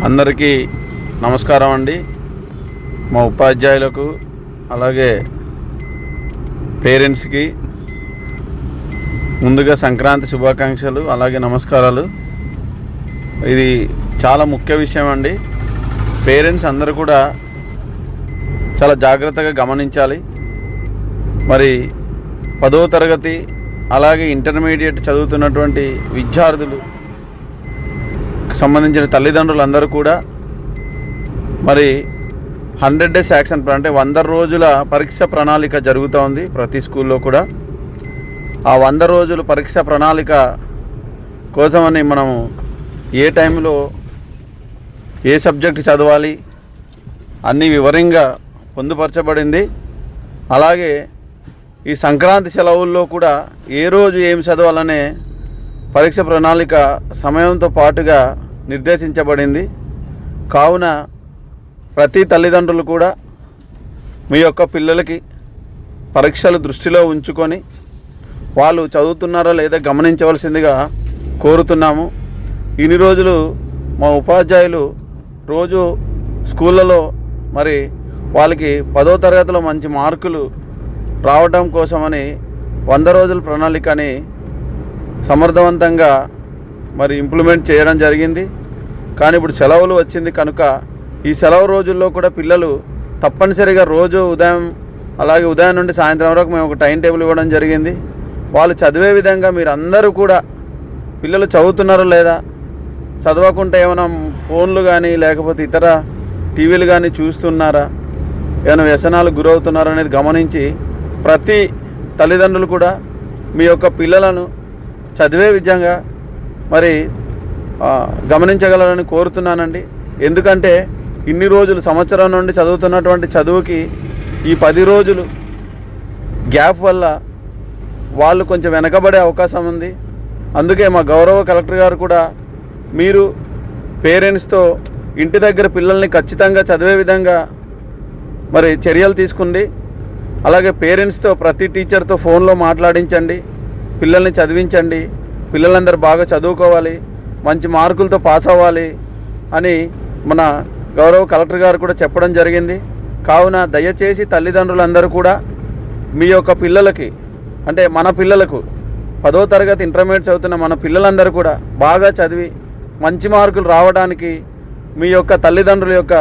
అందరికీ నమస్కారం అండి. మా ఉపాధ్యాయులకు అలాగే పేరెంట్స్కి ముందుగా సంక్రాంతి శుభాకాంక్షలు అలాగే నమస్కారాలు. ఇది చాలా ముఖ్య విషయం అండి. పేరెంట్స్ అందరూ కూడా చాలా జాగ్రత్తగా గమనించాలి. మరి 10వ తరగతి అలాగే ఇంటర్మీడియట్ చదువుతున్నటువంటి విద్యార్థులు సంబంధించిన తల్లిదండ్రులందరూ కూడా మరి 100 డేస్ యాక్షన్ ప్లాన్ అంటే 100 రోజుల పరీక్ష ప్రణాళిక జరుగుతూ ఉంది ప్రతి స్కూల్లో కూడా. ఆ 100 రోజుల పరీక్ష ప్రణాళిక కోసమని మనము ఏ టైంలో ఏ సబ్జెక్ట్ చదవాలి అన్నీ వివరంగా పొందుపరచబడింది. అలాగే ఈ సంక్రాంతి సెలవుల్లో కూడా ఏ రోజు ఏం చదవాలనే పరీక్ష ప్రణాళిక సమయంతో పాటుగా నిర్దేశించబడింది. కావున ప్రతి తల్లిదండ్రులు కూడా మీ యొక్క పిల్లలకి పరీక్షలు దృష్టిలో ఉంచుకొని వాళ్ళు చదువుతున్నారో లేదా గమనించవలసిందిగా కోరుతున్నాము. ఇన్ని రోజులు మా ఉపాధ్యాయులు రోజు స్కూళ్ళలో మరి వాళ్ళకి 10వ తరగతిలో మంచి మార్కులు రావడం కోసమని 100 రోజుల ప్రణాళికని సమర్థవంతంగా మరి ఇంప్లిమెంట్ చేయడం జరిగింది. కానీ ఇప్పుడు సెలవులు వచ్చింది కనుక ఈ సెలవు రోజుల్లో కూడా పిల్లలు తప్పనిసరిగా రోజు ఉదయం నుండి సాయంత్రం వరకు మేము ఒక టైం టేబుల్ ఇవ్వడం జరిగింది. వాళ్ళు చదివే విధంగా మీరు అందరూ కూడా పిల్లలు చదువుతున్నారో లేదా, చదవకుంటే ఏమైనా ఫోన్లు కానీ లేకపోతే ఇతర టీవీలు కానీ చూస్తున్నారా, ఏమైనా వ్యసనాలకు గురవుతున్నారా అనేది గమనించి ప్రతి తల్లిదండ్రులు కూడా మీ యొక్క పిల్లలను చదివే విధంగా మరి గమనించగలరని కోరుతున్నానండి. ఎందుకంటే ఇన్ని రోజులు సంవత్సరం నుండి చదువుతున్నటువంటి చదువుకి ఈ 10 రోజులు గ్యాప్ వల్ల వాళ్ళు కొంచెం వెనకబడే అవకాశం ఉంది. అందుకే మా గౌరవ కలెక్టర్ గారు కూడా మీరు పేరెంట్స్తో ఇంటి దగ్గర పిల్లల్ని ఖచ్చితంగా చదివే విధంగా మరి చర్యలు తీసుకోండి. అలాగే పేరెంట్స్తో ప్రతి టీచర్తో ఫోన్లో మాట్లాడించండి, పిల్లల్ని చదివించండి. పిల్లలందరూ బాగా చదువుకోవాలి, మంచి మార్కులతో పాస్ అవ్వాలి అని మన గౌరవ కలెక్టర్ గారు కూడా చెప్పడం జరిగింది. కావున దయచేసి తల్లిదండ్రులందరూ కూడా మీ యొక్క పిల్లలకి అంటే మన పిల్లలకు 10వ తరగతి ఇంటర్మీడియట్ చదువుతున్న మన పిల్లలందరూ కూడా బాగా చదివి మంచి మార్కులు రావడానికి మీ యొక్క తల్లిదండ్రుల యొక్క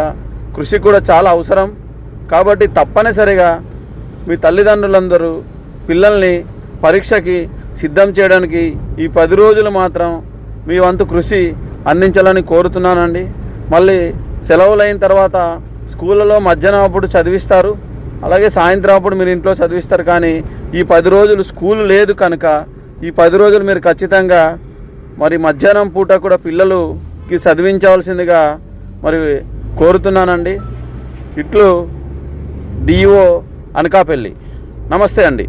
కృషి కూడా చాలా అవసరం. కాబట్టి తప్పనిసరిగా మీ తల్లిదండ్రులందరూ పిల్లల్ని పరీక్షకి సిద్ధం చేయడానికి ఈ 10 రోజులు మాత్రం మీ వంతు కృషి అందించాలని కోరుతున్నానండి. మళ్ళీ సెలవులైన తర్వాత స్కూళ్ళలో మధ్యాహ్నం అప్పుడు చదివిస్తారు, అలాగే సాయంత్రం అప్పుడు మీరు ఇంట్లో చదివిస్తారు. కానీ ఈ 10 రోజులు స్కూల్ లేదు కనుక ఈ 10 రోజులు మీరు ఖచ్చితంగా మరి మధ్యాహ్నం పూట కూడా పిల్లలకి చదివించవలసిందిగా మరి కోరుతున్నానండి. ఇట్లు డిఓ అనకాపల్లి. నమస్తే అండి.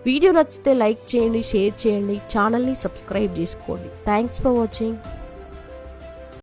వీడియో నచ్చితే లైక్ చేయండి, షేర్ చేయండి, ఛానల్ని సబ్స్క్రైబ్ చేసుకోండి. Thanks for watching.